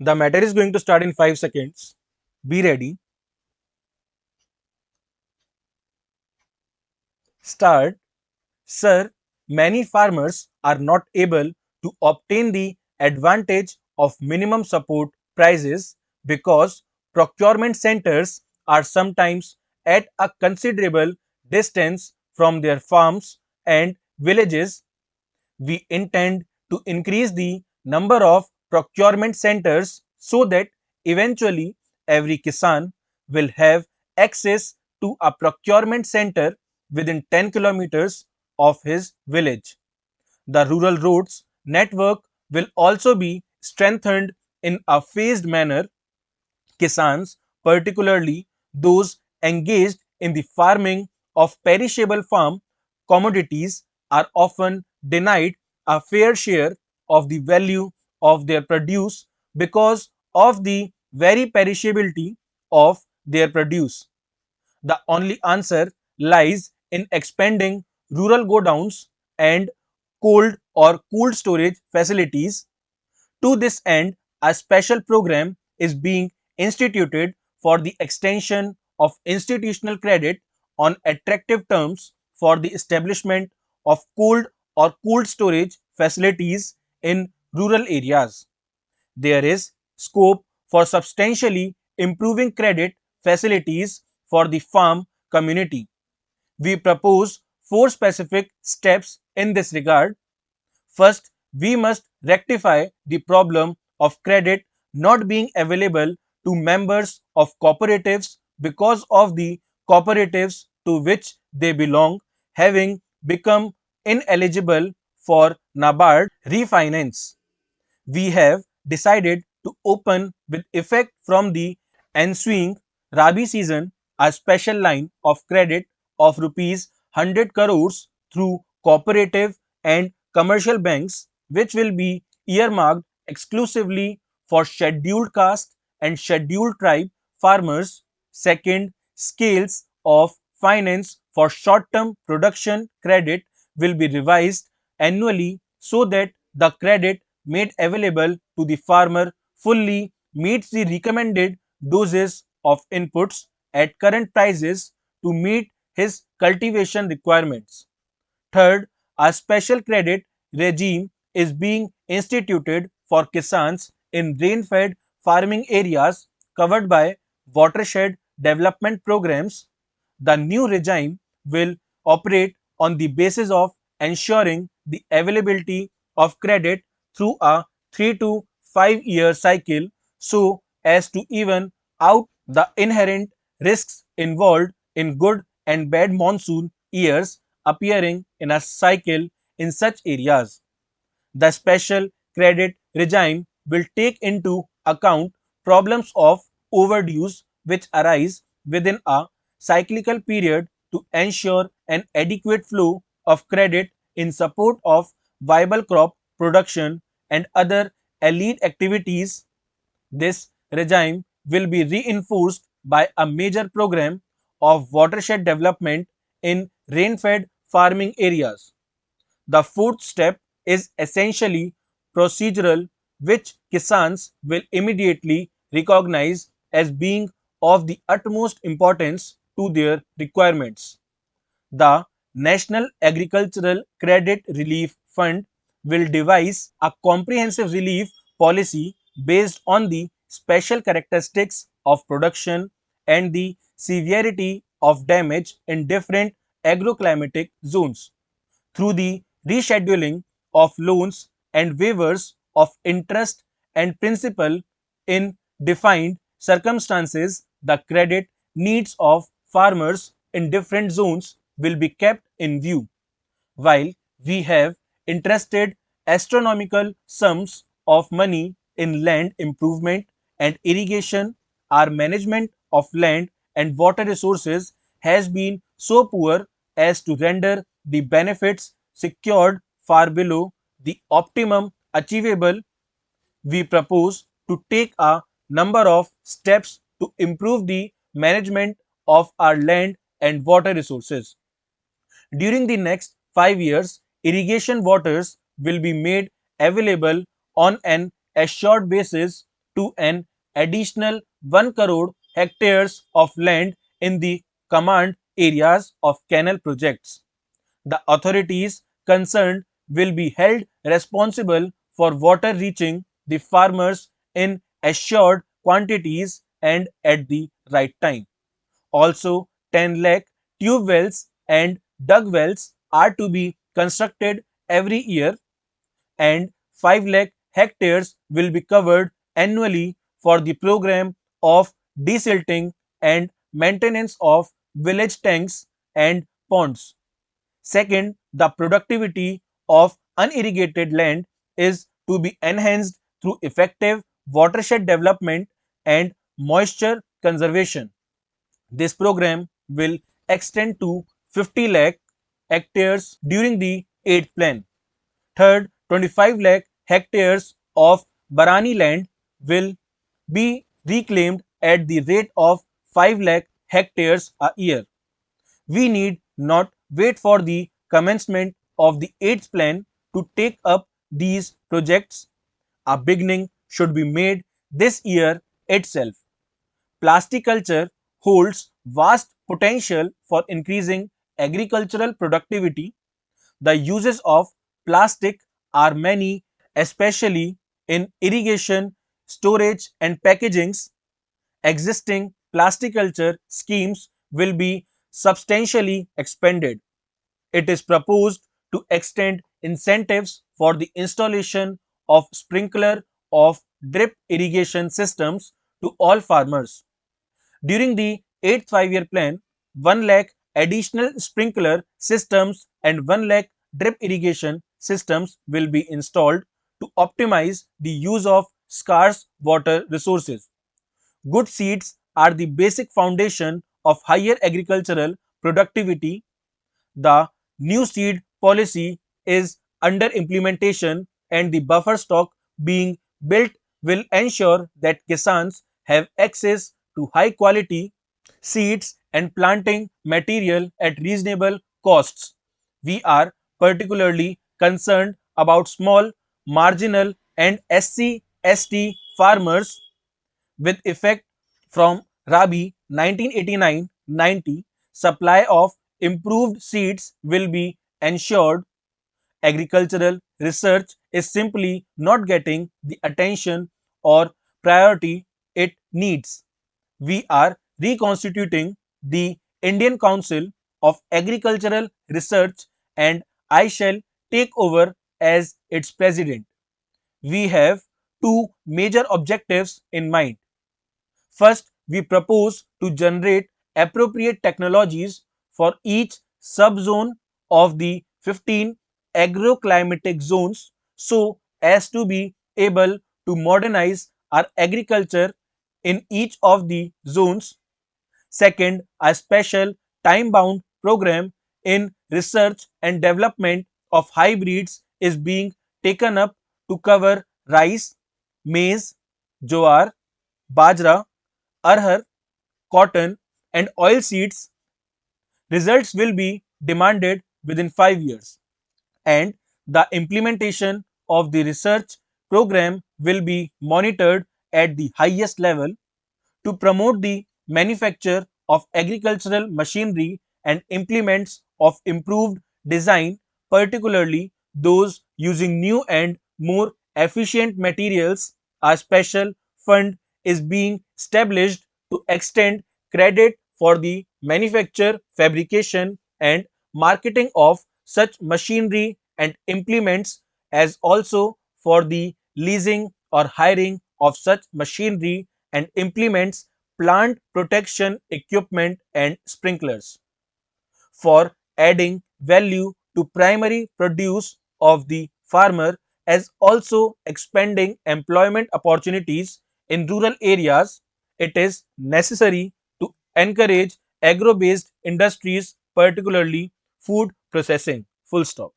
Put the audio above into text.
The matter is going to start in 5 seconds. Be ready. Start. Sir, many farmers are not able to obtain the advantage of minimum support prices because procurement centers are sometimes at a considerable distance from their farms and villages. We intend to increase the number of procurement centers so that eventually every Kisan will have access to a procurement center within 10 kilometers of his village. The rural roads network will also be strengthened in a phased manner. Kisans, particularly those engaged in the farming of perishable farm commodities, are often denied a fair share of the value of their produce because of the very perishability of their produce. The only answer lies in expanding rural godowns and cold or cooled storage facilities. To this end, a special program is being instituted for the extension of institutional credit on attractive terms for the establishment of cold or cooled storage facilities in rural areas. There is scope for substantially improving credit facilities for the farm community. We propose four specific steps in this regard. First, we must rectify the problem of credit not being available to members of cooperatives because of the cooperatives to which they belong having become ineligible for NABARD refinance. We have decided to open with effect from the ensuing Rabi season a special line of credit of rupees 100 crores through cooperative and commercial banks, which will be earmarked exclusively for scheduled caste and scheduled tribe farmers. Second, scales of finance for short term production credit will be revised annually so that the credit made available to the farmer fully meets the recommended doses of inputs at current prices to meet his cultivation requirements. Third, a special credit regime is being instituted for Kisans in rain-fed farming areas covered by watershed development programs. The new regime will operate on the basis of ensuring the availability of credit through a 3 to 5 year cycle so as to even out the inherent risks involved in good and bad monsoon years appearing in a cycle in such areas. The special credit regime will take into account problems of overdues which arise within a cyclical period to ensure an adequate flow of credit in support of viable crop production and other elite activities. This regime will be reinforced by a major program of watershed development in rain-fed farming areas. The fourth step is essentially procedural, which Kisans will immediately recognize as being of the utmost importance to their requirements. The National Agricultural Credit Relief Fund will devise a comprehensive relief policy based on the special characteristics of production and the severity of damage in different agroclimatic zones. Through the rescheduling of loans and waivers of interest and principal in defined circumstances, the credit needs of farmers in different zones will be kept in view. While we have interested astronomical sums of money in land improvement and irrigation, our management of land and water resources has been so poor as to render the benefits secured far below the optimum achievable. We propose to take a number of steps to improve the management of our land and water resources. During the next 5 years, irrigation waters will be made available on an assured basis to an additional 1 crore hectares of land in the command areas of canal projects. The authorities concerned will be held responsible for water reaching the farmers in assured quantities and at the right time. Also, 10 lakh tube wells and dug wells are to be constructed every year, and 5 lakh hectares will be covered annually for the program of desilting and maintenance of village tanks and ponds. Second, the productivity of unirrigated land is to be enhanced through effective watershed development and moisture conservation. This program will extend to 50 lakh hectares during the 8th plan. Third, 25 lakh hectares of Barani land will be reclaimed at the rate of 5 lakh hectares a year. We need not wait for the commencement of the 8th plan to take up these projects. A beginning should be made this year itself. Plasticulture holds vast potential for increasing agricultural productivity. The uses of plastic are many, especially in irrigation, storage, and packagings. Existing plasticulture schemes will be substantially expanded. It is proposed to extend incentives for the installation of sprinkler of drip irrigation systems to all farmers. During the 8th 5-year plan, 1 lakh additional sprinkler systems and 1 lakh drip irrigation systems will be installed to optimize the use of scarce water resources. Good seeds are the basic foundation of higher agricultural productivity. The new seed policy is under implementation, and the buffer stock being built will ensure that Kisans have access to high quality seeds and planting material at reasonable costs. We are particularly concerned about small, marginal, and SC/ST farmers. With effect from Rabi 1989-90, supply of improved seeds will be ensured. Agricultural research is simply not getting the attention or priority it needs. We are reconstituting the Indian Council of Agricultural Research, and I shall take over as its president. We have two major objectives in mind. First, we propose to generate appropriate technologies for each subzone of the 15 agroclimatic zones so as to be able to modernize our agriculture in each of the zones. Second, a special time-bound program in research and development of hybrids is being taken up to cover rice, maize, jowar, bajra, arhar, cotton, and oilseeds. Results will be demanded within 5 years, and the implementation of the research program will be monitored at the highest level to promote the manufacture of agricultural machinery and implements of improved design, particularly those using new and more efficient materials. A special fund is being established to extend credit for the manufacture, fabrication, and marketing of such machinery and implements, as also for the leasing or hiring of such machinery and implements, plant protection equipment, and sprinklers. For adding value to primary produce of the farmer, as also expanding employment opportunities in rural areas, it is necessary to encourage agro based industries, particularly food processing. Full stop.